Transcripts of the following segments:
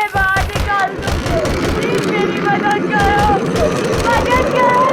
मैं बाहर निकाल दूँ। प्लीज मेरी मदद करो, मदद करो।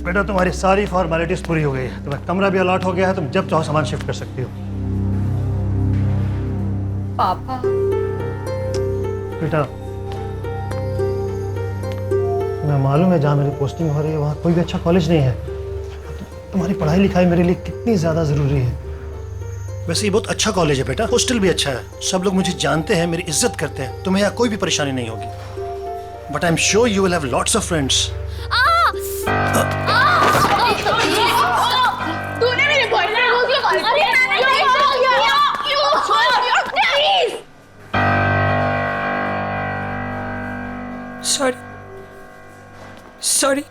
बेटा तुम्हारी सारी फॉर्मेलिटीज पूरी हो गई है, तुम्हें कमरा भी अलॉट हो गया है, तुम जब चाहो सामान शिफ्ट कर सकती हो। पापा। बेटा मैं मालूम है जहाँ मेरी पोस्टिंग हो रही है वहाँ कोई भी अच्छा कॉलेज नहीं है। तुम्हारी पढ़ाई लिखाई मेरे लिए कितनी ज़्यादा ज़रूरी है। वैसे ये बहुत अच्छा कॉलेज है बेटा, हॉस्टल भी अच्छा है, सब लोग मुझे जानते हैं, मेरी इज्जत करते हैं, तुम्हें यहाँ कोई भी परेशानी नहीं होगी। But I am sure you will have lots of friends. तूने मेरे बॉयफ्रेंड को क्यों कॉल किया? Sorry sorry.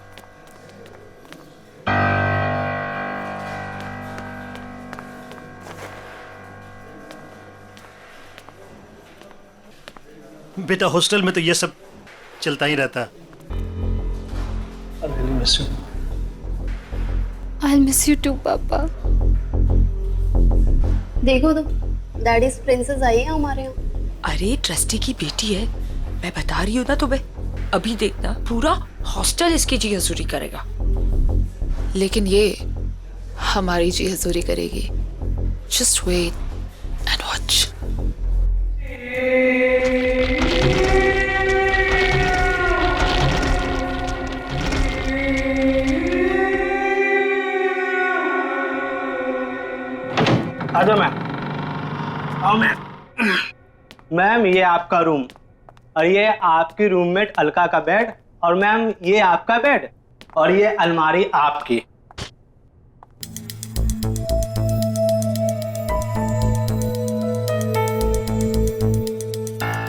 बेटा हॉस्टल में तो ये सब चलता ही रहता है। I'll miss you too, पापा। देखो तो डैडीज प्रिंसेस आई है हमारे यहाँ। अरे ट्रस्टी की बेटी है, मैं बता रही हूँ ना तुम्हें। अभी देखना पूरा हॉस्टल इसकी जी हजूरी करेगा। लेकिन ये हमारी जी हजूरी करेगी। Just wait and watch। आजा मैम, आओ मैम। मैम ये आपका रूम और ये आपकी रूममेट अलका का बेड, और मैम ये आपका बेड और ये अलमारी आपकी।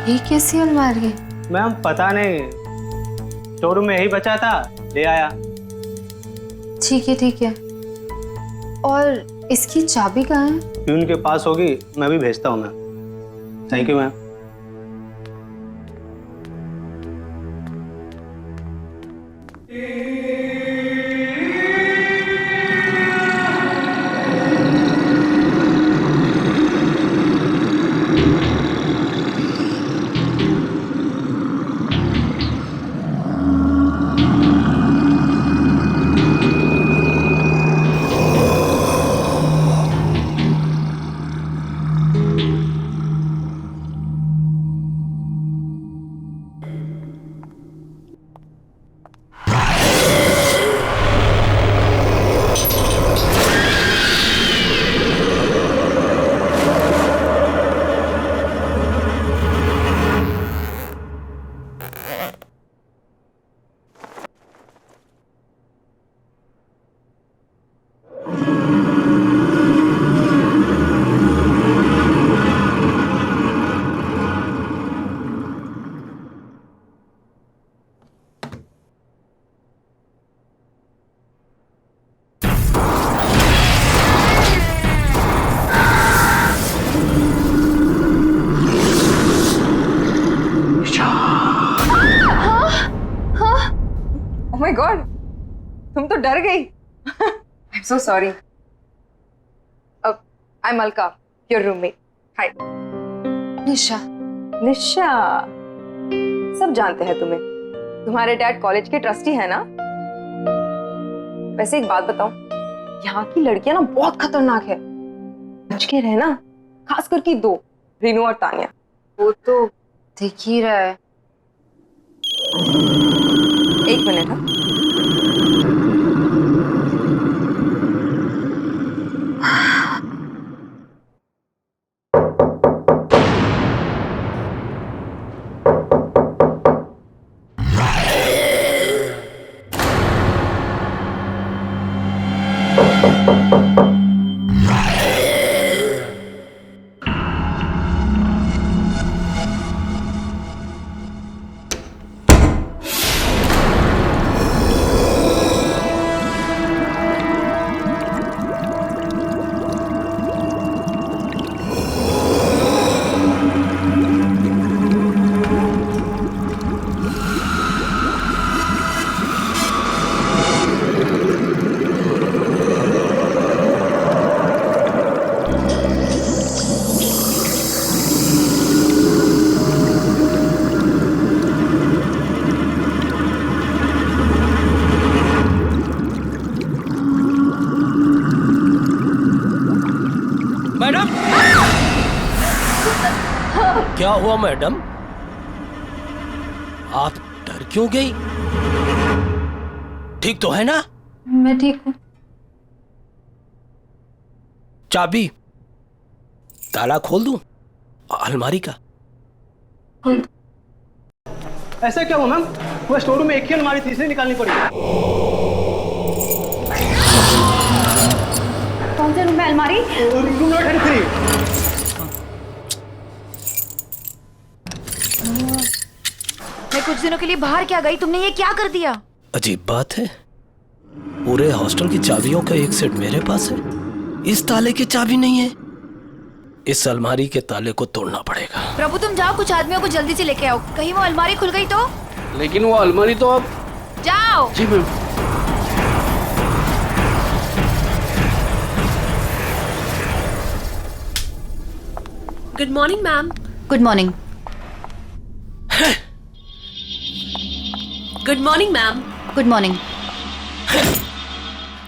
ये कैसी अलमारी है? मैम पता नहीं, शोरूम में यही बचा था, ले आया। ठीक है। और इसकी चाबी कहाँ है? प्यून के पास होगी, मैं भी भेजता हूँ ma'am. Thank you ma'am. My god, तुम तो डर गई। I am so sorry. I am Alka, your roommate. Hi. Nisha, Nisha, सब जानते हैं तुम्हें। तुम्हारे डैड कॉलेज के ट्रस्टी है ना? वैसे एक बात बताऊं, यहाँ की लड़कियां ना बहुत खतरनाक है, बच के रहना, खास करके दो, रीनू और तानिया। वो तो दिख ही रहा है। एक मिनट। हाँ, मैडम, क्या हुआ मैडम? आप डर क्यों गई? ठीक तो है ना? मैं ठीक हूँ। चाबी, ताला खोल दूं अलमारी का? ऐसा क्या हुआ मैम? वो स्टोर रूम में एक ही अलमारी थी, इसलिए निकालनी पड़ी। कौन से रूम में अलमारी? Room number 33। मैं कुछ दिनों के लिए बाहर क्या गई, तुमने ये क्या कर दिया? अजीब बात है, पूरे हॉस्टल की चाबियों का एक सेट मेरे पास है, इस ताले की चाबी नहीं है। इस अलमारी के ताले को तोड़ना पड़ेगा। प्रभु तुम जाओ, कुछ आदमियों को जल्दी से लेके आओ, कहीं वो अलमारी खुल गई तो? लेकिन वो अलमारी तो अब। जाओ। जी ma'am. Good morning ma'am. Good morning. Good morning ma'am. Good morning.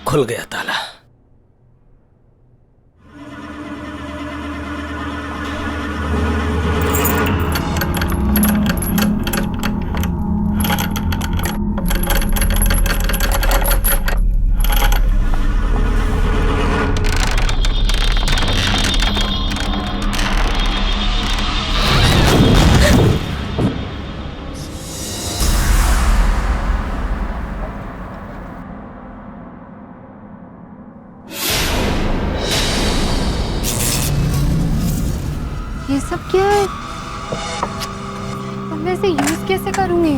खुल गया ताला। ये सब क्या है? अब मैं इसे यूज कैसे करूंगी?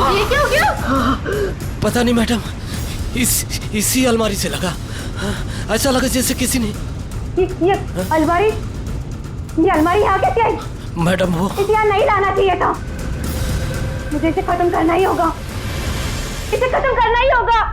ये क्या हो गया? पता नहीं मैडम, इसी अलमारी से लगा। ऐसा लगा जैसे किसी ने। ये अलमारी यहाँ कैसे आई? मैडम वो इसे यहाँ नहीं लाना चाहिए था। मुझे इसे खत्म करना ही होगा, इसे खत्म करना ही होगा।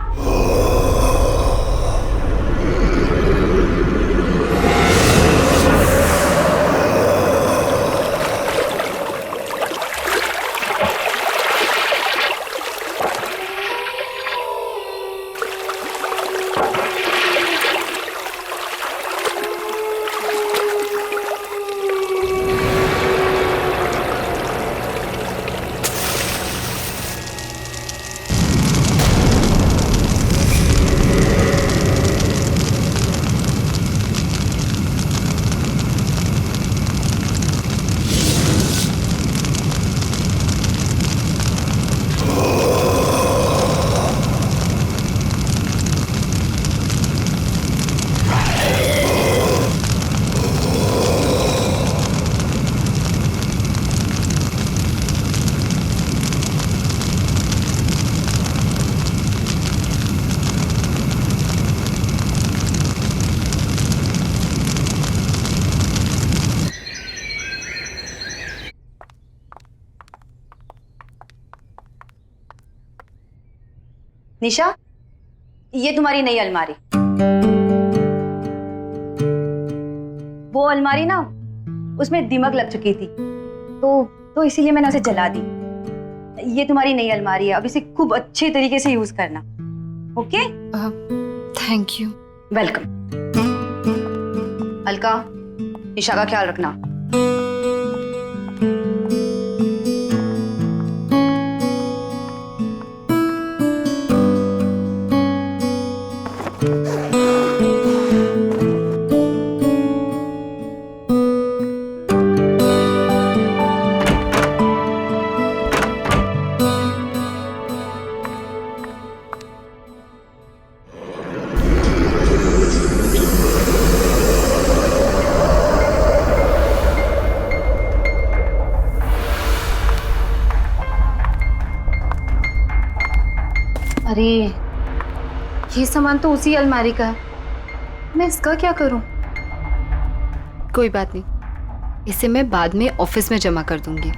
निशा, ये तुम्हारी नई अलमारी। वो अलमारी ना, उसमें दीमक लग चुकी थी, तो इसीलिए मैंने उसे जला दी। ये तुम्हारी नई अलमारी है, अब इसे खूब अच्छे तरीके से यूज करना। Okay? Thank you. Welcome. Alka, Nisha का ख्याल रखना। अरे ये सामान तो उसी अलमारी का है, मैं इसका क्या करूं? कोई बात नहीं, इसे मैं बाद में ऑफिस में जमा कर दूंगी।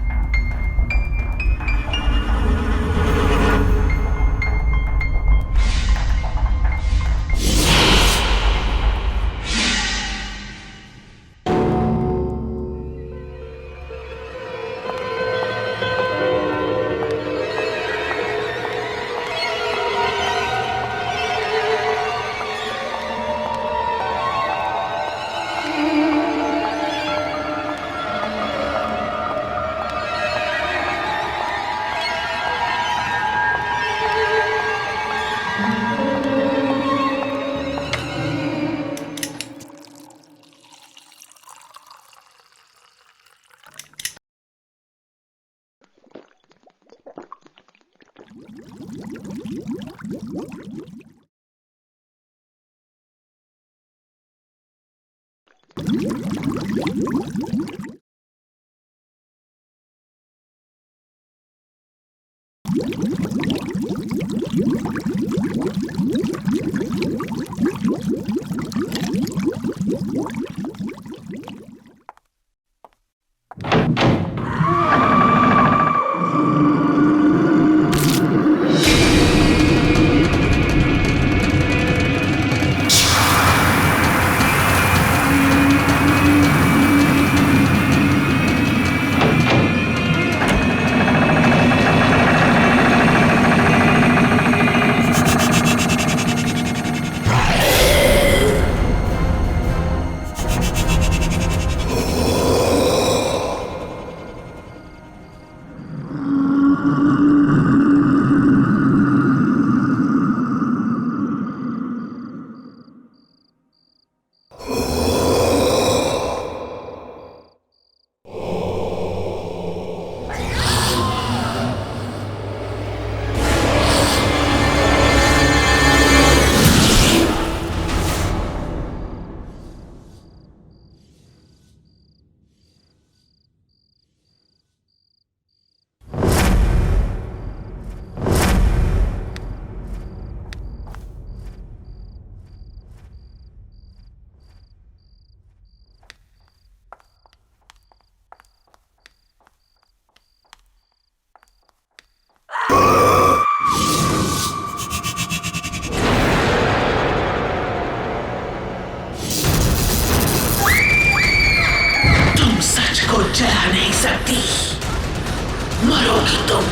मरोगी तुम,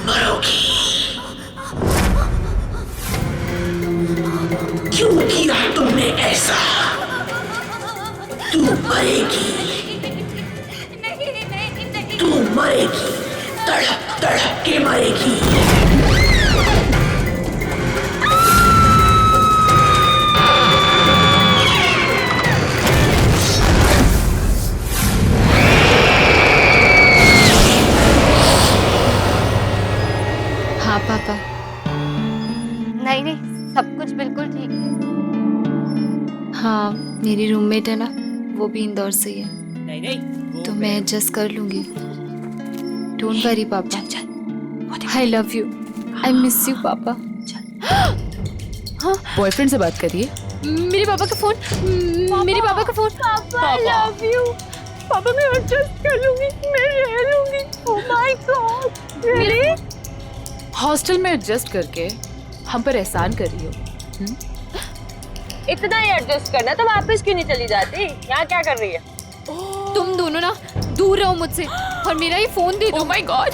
मरोगी। क्यों किया तुमने ऐसा? तू मरेगी, तू मरेगी, तड़प तड़प के मरेगी। हाँ पापा, नहीं नहीं, सब कुछ बिल्कुल ठीक है। हाँ मेरी रूममेट है ना, वो भी इंदौर से ही है, तो मैं एडजस्ट कर लूंगी। डोंट वरी पापा, I love you, I miss you पापा। हाँ बॉयफ्रेंड से बात करिए। मेरे पापा का फोन, मेरे पापा का फोन। पापा आई लव यू। पापा मैं एडजस्ट कर लूंगी, मैं रह लूंगी। Oh my God, really? Hostel में एडजस्ट करके हम पर एहसान कर रही हो। इतना ही एडजस्ट करना तो वापस क्यों नहीं चली जाती? यहाँ क्या कर रही है? तुम दोनों ना दूर रहो मुझसे और मेरा ये फोन दे दो। ओह माय गॉड,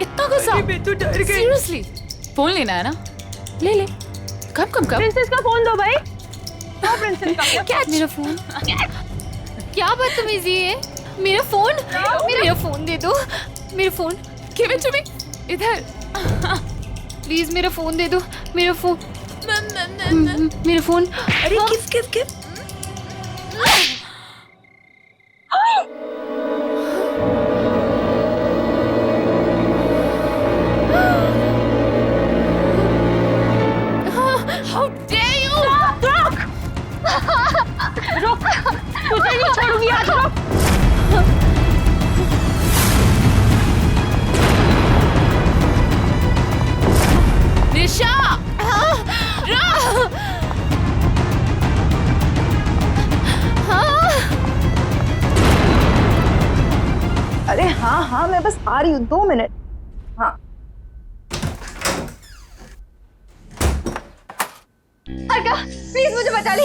इतना गुस्सा? मैं तो डर गई। सीरियसली, फोन लेना है ना? ले ले। कब कब कब? प्रिंसेस का फोन दो भाई। हाँ, प्रिंसेस का क्या मेरा फोन? क्या बदतमीजी है? मेरा फोन, मेरा फोन दे दो। मेरा phone, give it to me. इधर। प्लीज मेरा फोन दे दो। मेरा फोन, मेरा फोन। अरे गिव। How dare you? रुक, तुझे नहीं छोड़ूंगी आज। रुक। निशा! अरे हाँ हाँ, मैं बस आ रही हूँ, 2 मिनट। हाँ। अर्का, प्लीज मुझे बचा ले।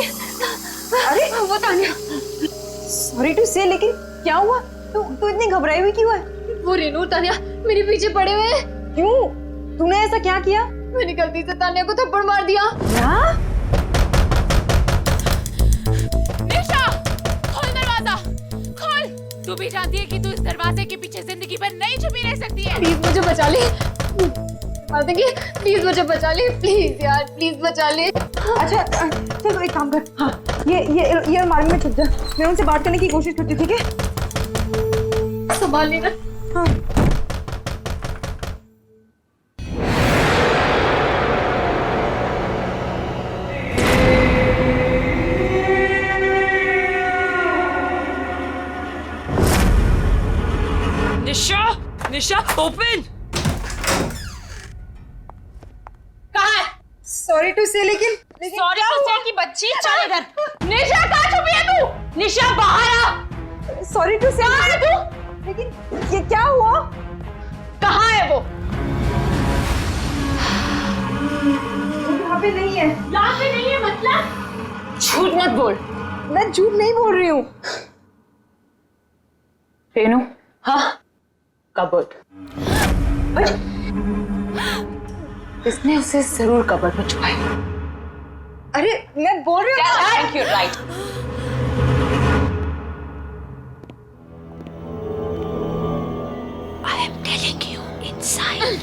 अरे वो तान्या। सॉरी टू से, लेकिन क्या हुआ? तू इतनी घबराई हुई क्यों है? वो रेनू और तान्या मेरे पीछे पड़े हुए हैं। क्यों? तूने ऐसा क्या किया? मैंने गलती से तान्या को थप्पड़ मार दिया। क्या? निशा, खोल दरवाजा, खोल। तू भी जानती है कि तू इस दरवाजे के पीछे जिंदगी भर नहीं छुपी रह सकती है। प्लीज मुझे बचा ले। मार देंगे। प्लीज मुझे बचा ले, प्लीज यार, प्लीज बचा ले। अच्छा चलो एक काम कर। हाँ, ये अलमारी में छुप जा। मैं उनसे बात करने की कोशिश करती हूँ, ठीक है? संभाल लेना। हाँ। निशा, ओपन। कहाँ है? सॉरी टू से, लेकिन सॉरी टू से की बच्ची, चल इधर। निशा कहाँ छुपी है तू? निशा बाहर आ। सॉरी टू से, कहाँ है तू? लेकिन ये क्या हुआ? कहाँ है वो? यहाँ पे नहीं है। यहाँ पे नहीं है मतलब? झूठ मत बोल। मैं झूठ नहीं बोल रही हूँ। रेनू, हाँ, कबर्ड। इसने उसे जरूर कबर्ड में छुपाया। अरे मैं बोल रही हूँ। Thank you, right. I am telling you, inside.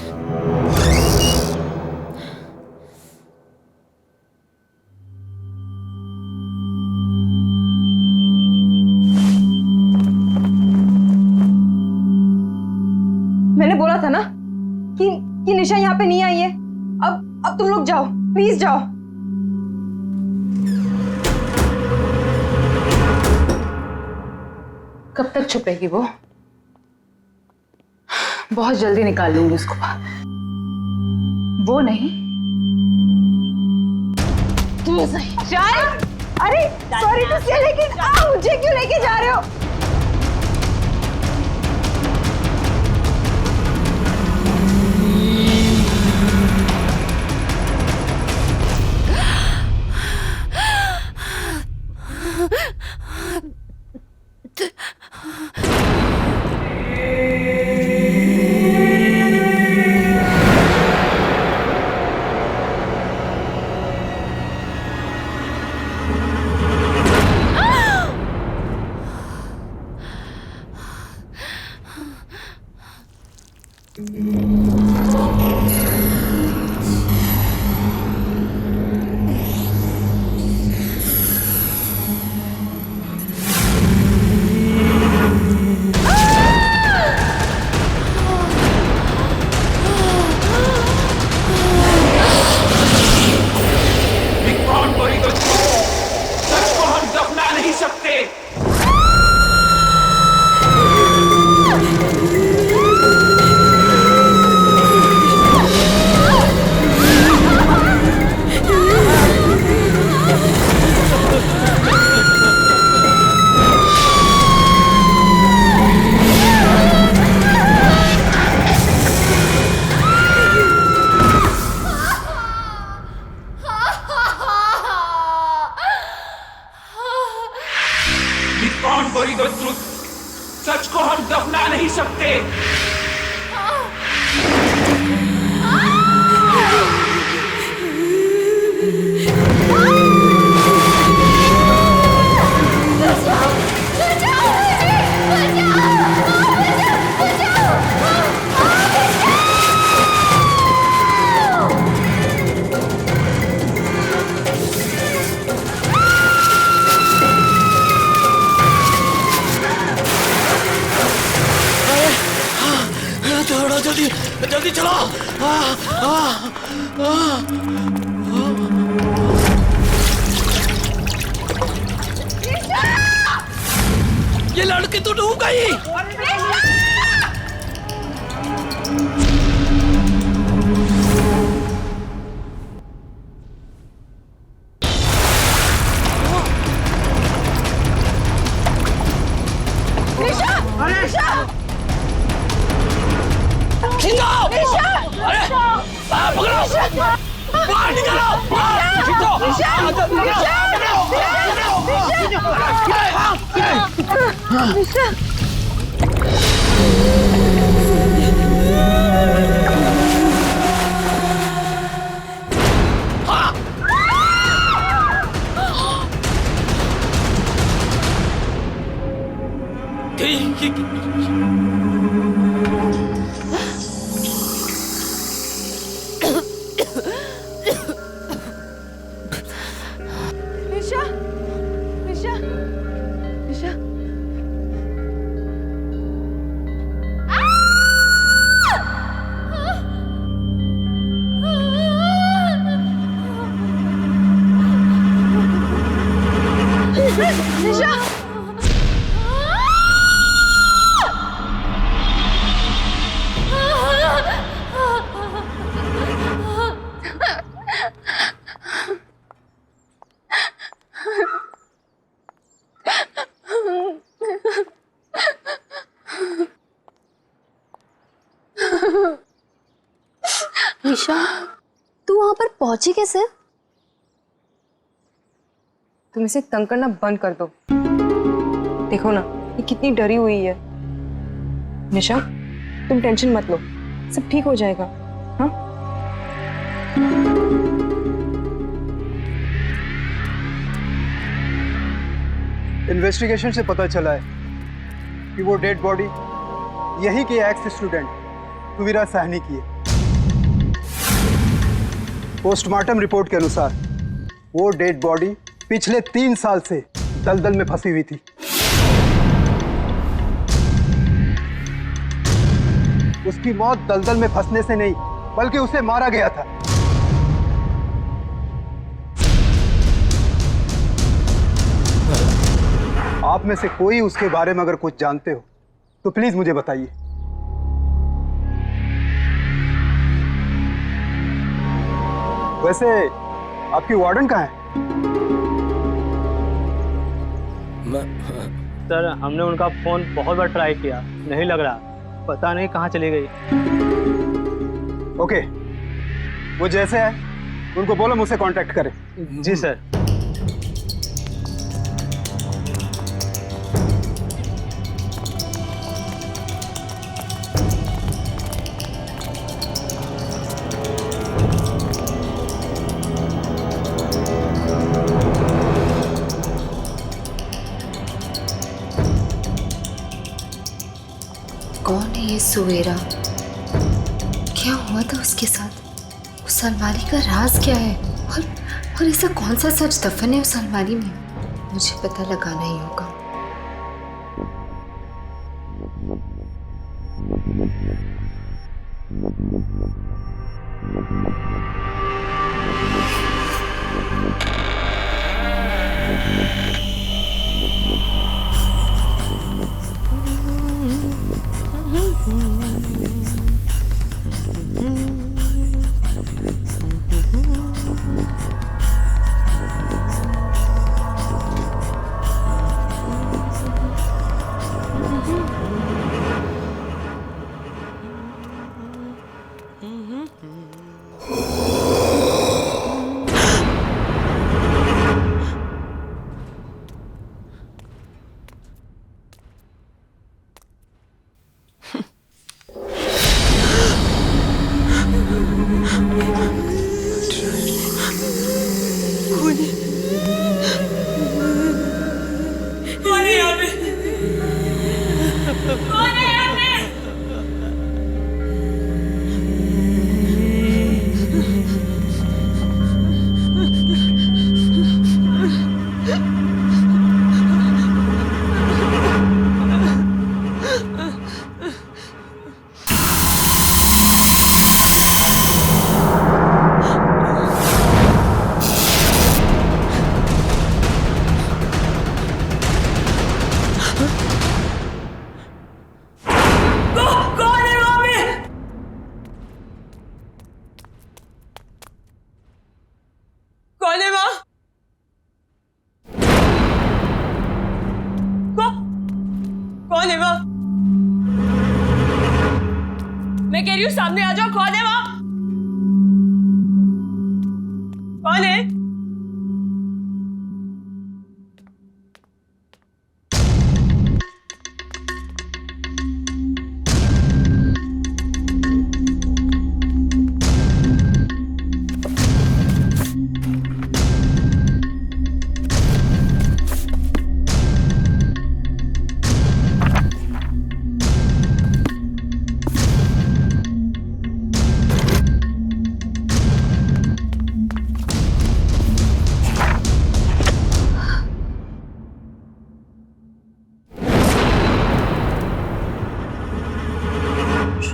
मैंने बोला था ना कि निशा यहाँ पे नहीं आई है। अब तुम लोग जाओ, प्लीज जाओ। कब तक छुपेगी वो? बहुत जल्दी निकाल लूंगी उसको बाहर। वो नहीं, तू सही। चल। अरे सॉरी टू से, लेकिन मुझे क्यों लेके जा रहे हो? थोड़ा जल्दी जल्दी चलो। ये लड़की तो डूब गई। खींचो! अरे पकड़ो! बाहर निकालो! खींचो! निशा निशा निशा निशा निशा, तू वहां पर पहुंची कैसे? तुम इसे तंग करना बंद कर दो। देखो ना, ये कितनी डरी हुई है। निशा, तुम टेंशन मत लो, सब ठीक हो जाएगा। हाँ? इन्वेस्टिगेशन से पता चला है कि वो डेड बॉडी यही के एक्स स्टूडेंट तुविरा साहनी की है। पोस्टमार्टम रिपोर्ट के अनुसार वो डेड बॉडी पिछले 3 साल से दलदल में फंसी हुई थी। उसकी मौत दलदल में फंसने से नहीं, बल्कि उसे मारा गया था। आप में से कोई उसके बारे में अगर कुछ जानते हो तो प्लीज मुझे बताइए। वैसे आपकी वार्डन कहाँ है? सर, हमने उनका फोन बहुत बार ट्राई किया, नहीं लग रहा, पता नहीं कहाँ चली गई। ओके, वो जैसे है उनको बोलो मुझसे कांटेक्ट करें। जी सर। कौन है ये सुवेरा? क्या हुआ था उसके साथ? उस अलमारी का राज क्या है? और ऐसा कौन सा सच दफन है उस अलमारी में? मुझे पता लगाना ही होगा। मैं कह रही हूँ सामने आ जाओ। कौन है वहाँ? कौन है?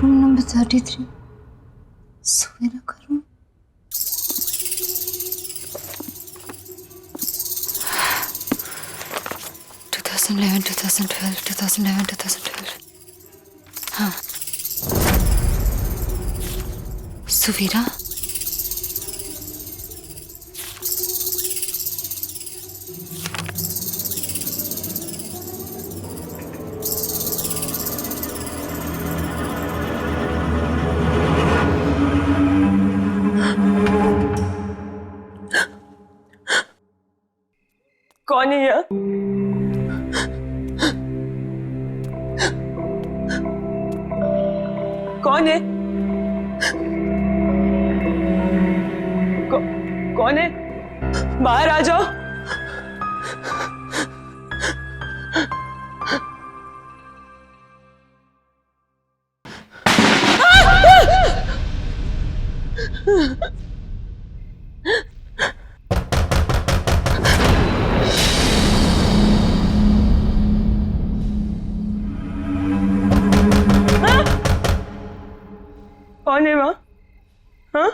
रूम नंबर 33 सवेरा का रूम। हाँ, सुवीरा। कौन है यहाँ? कौन है? कौन है? बाहर आ जाओ। कौन है वहाँ? हाँ?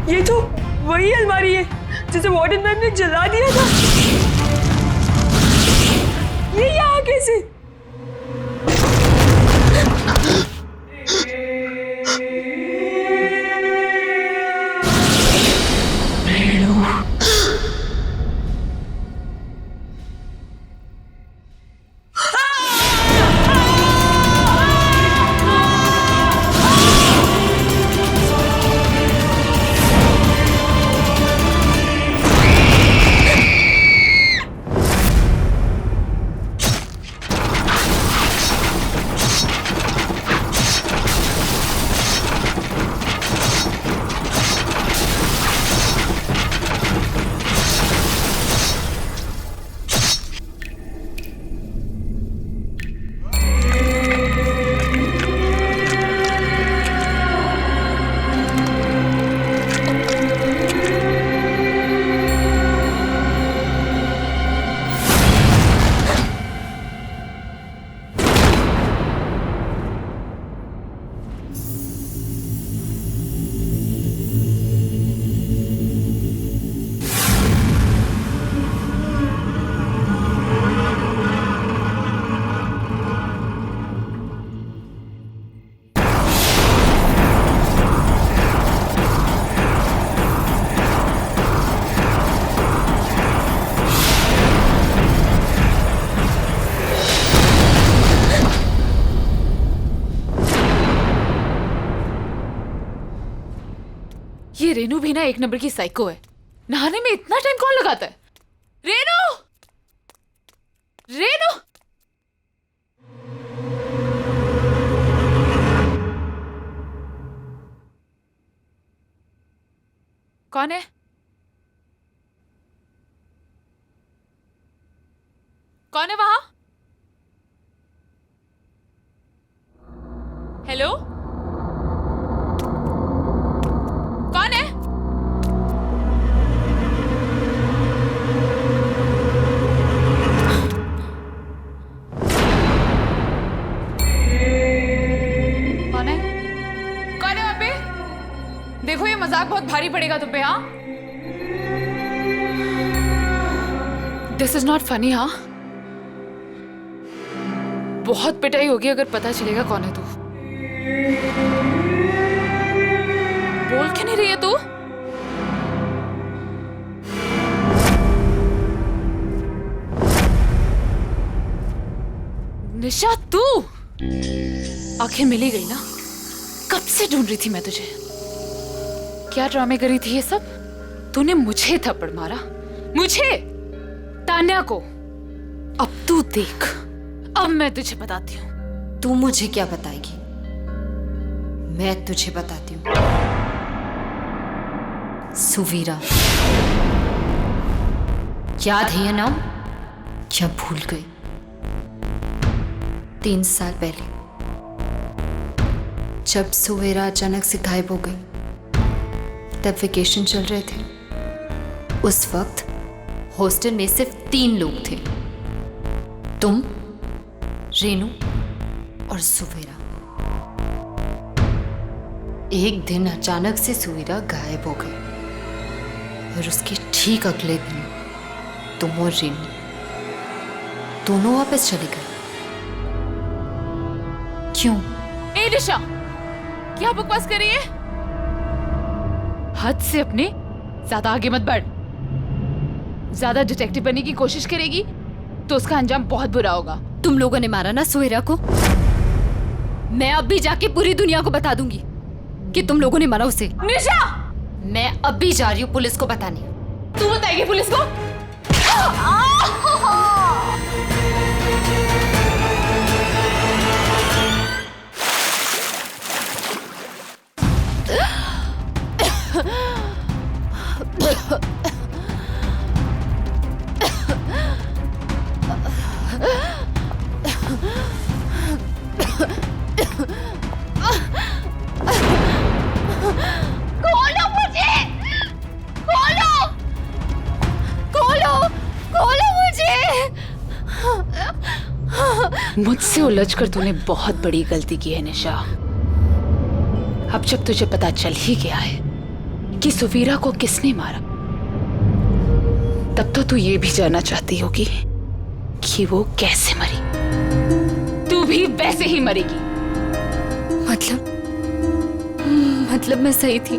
ये तो वही अलमारी है जिसे वार्डन मैम ने जला दिया था। ये यहाँ कैसे? ये रेनू भी ना एक नंबर की साइको है। नहाने में इतना टाइम कौन लगाता है? रेनू, रेनू, कौन है? कौन है वहां? हेलो, कौन है? कौन है? कौन है वहां पे? देखो ये मजाक बहुत भारी पड़ेगा तुम पे। हाँ, दिस इज नॉट फनी। हाँ, बहुत पिटाई होगी अगर पता चलेगा कौन है तू। बोल क्यों नहीं रही है तू? निशा, तू आखिर मिल ही गई ना। कब से ढूंढ रही थी मैं तुझे। क्या ड्रामे करी थी ये सब? तूने मुझे थप्पड़ मारा, मुझे, तान्या को। अब तू देख, अब मैं तुझे बताती हूँ। तू मुझे क्या बताएगी? मैं तुझे बताती हूँ। सुवीरा, याद है ये नाम? क्या भूल गई? 3 साल पहले जब सुवीरा अचानक से गायब हो गई, तब वेकेशन चल रहे थे। उस वक्त हॉस्टल में सिर्फ 3 लोग थे, तुम, रेनू और सुवीरा। एक दिन अचानक से सुवीरा गायब हो गई और उसके ठीक अगले दिन तुम और रेनू दोनों वापस चले गए। क्यों? ए निशा, क्या बकवास कर रही है? हद से अपने ज्यादा आगे मत बढ़। ज्यादा डिटेक्टिव बनने की कोशिश करेगी तो उसका अंजाम बहुत बुरा होगा। तुम लोगों ने मारा ना सुवीरा को? मैं अब भी जाके पूरी दुनिया को बता दूंगी कि तुम लोगों ने मारा उसे। निशा, मैं अब भी जा रही हूँ पुलिस को बताने। तू बताएगी पुलिस को? खोलो मुझे! खोलो! खोलो! खोलो मुझे! मुझसे उलझकर तूने बहुत बड़ी गलती की है निशा। अब जब तुझे पता चल ही गया है कि सुवीरा को किसने मारा, तब तो तू ये भी जानना चाहती होगी कि वो कैसे मरी। तू भी वैसे ही मरेगी। मतलब मैं सही थी?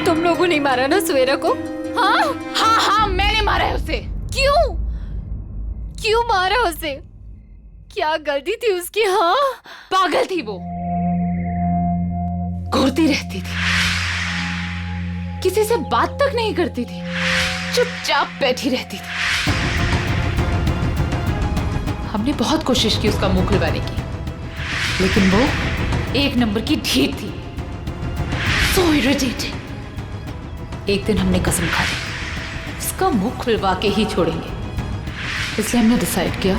तुम लोगों ने मारा ना सुवीरा को? हाँ हाँ हाँ, मैंने मारा है उसे। क्यों? क्यों मारा उसे? क्या गलती थी उसकी? हाँ, पागल थी वो, घूरती रहती थी, किसी से बात तक नहीं करती थी, चुपचाप बैठी रहती थी। हमने बहुत कोशिश की उसका मुंह खुलवाने की, लेकिन वो एक नंबर की ढीठ थी। So irritating। एक दिन हमने कसम खा ली, उसका मुंह खुलवा के ही छोड़ेंगे। इसलिए हमने डिसाइड किया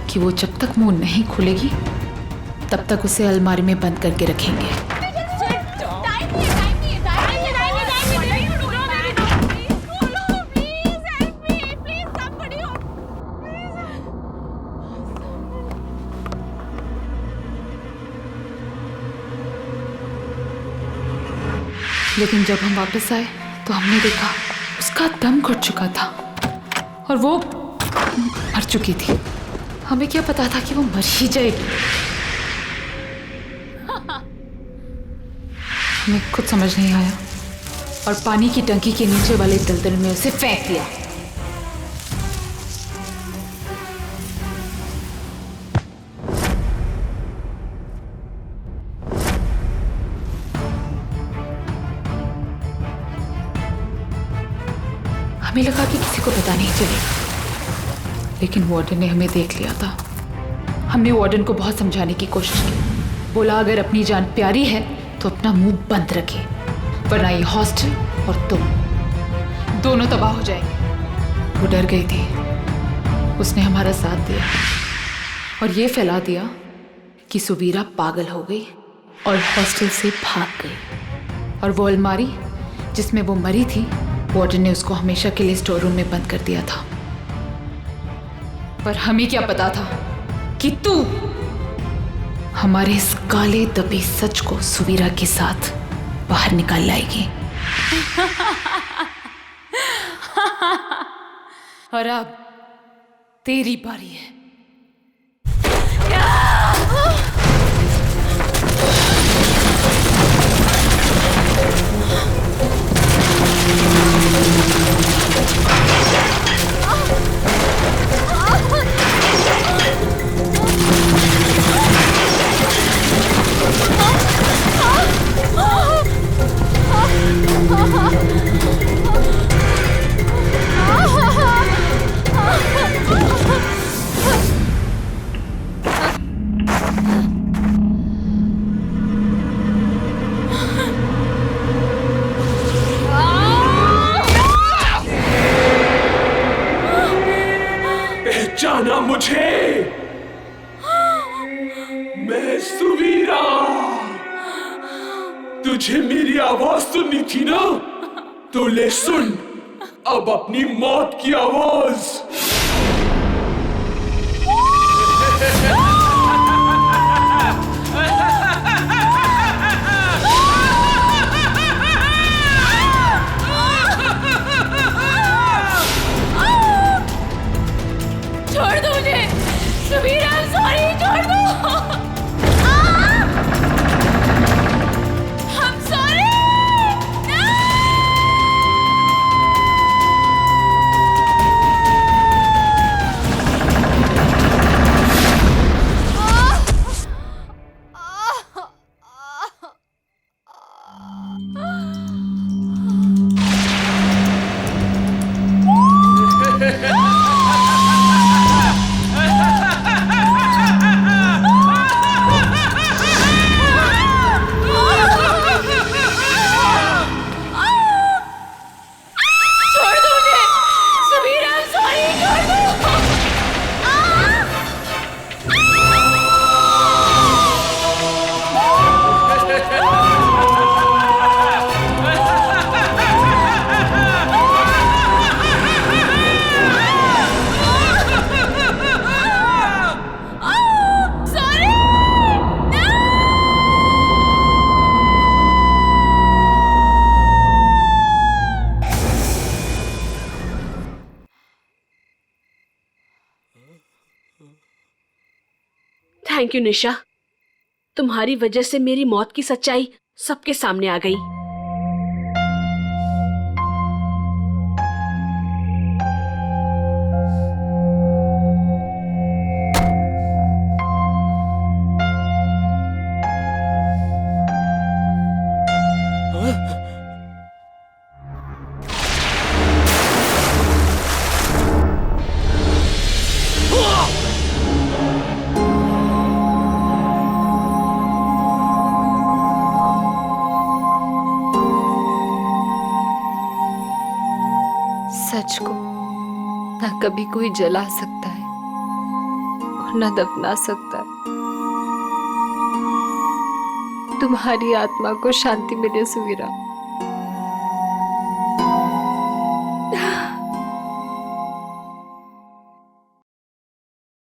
कि वो जब तक मुंह नहीं खुलेगी तब तक उसे अलमारी में बंद करके रखेंगे। लेकिन जब हम वापस आए तो हमने देखा उसका दम घुट चुका था और वो मर चुकी थी। हमें क्या पता था कि वो मर ही जाएगी। हमें कुछ समझ नहीं आया और पानी की टंकी के नीचे वाले दलदल में उसे फेंक दिया। हमें लगा कि किसी को पता नहीं चलेगा, लेकिन वार्डन ने हमें देख लिया था। हमने वार्डन को बहुत समझाने की कोशिश की। बोला अगर अपनी जान प्यारी है तो अपना मुंह बंद रखे, वरना ये हॉस्टल और तुम दोनों तबाह हो जाएंगे। वो डर गई थी, उसने हमारा साथ दिया और ये फैला दिया कि सुवीरा पागल हो गई और हॉस्टल से भाग गई। और वो अलमारी जिसमें वो मरी थी, वार्डन ने उसको हमेशा के लिए स्टोर रूम में बंद कर दिया था। पर हमें क्या पता था कि तू हमारे इस काले दबे सच को सुवीरा के साथ बाहर निकाल लाएगी। और अब तेरी बारी है। पहचाना मुझे? मैं सुवीरा। तुझे मेरी आवाज सुननी थी ना, तो ले सुन अब अपनी मौत की आवाज। छोड़ दो मुझे सुवीरा, सॉरी, छोड़ दो। I'm sorry। थैंक यू निशा, तुम्हारी वजह से मेरी मौत की सच्चाई सबके सामने आ गई। सच को ना कभी कोई जला सकता है और ना दफना सकता है। तुम्हारी आत्मा को शांति मिले सुवीरा।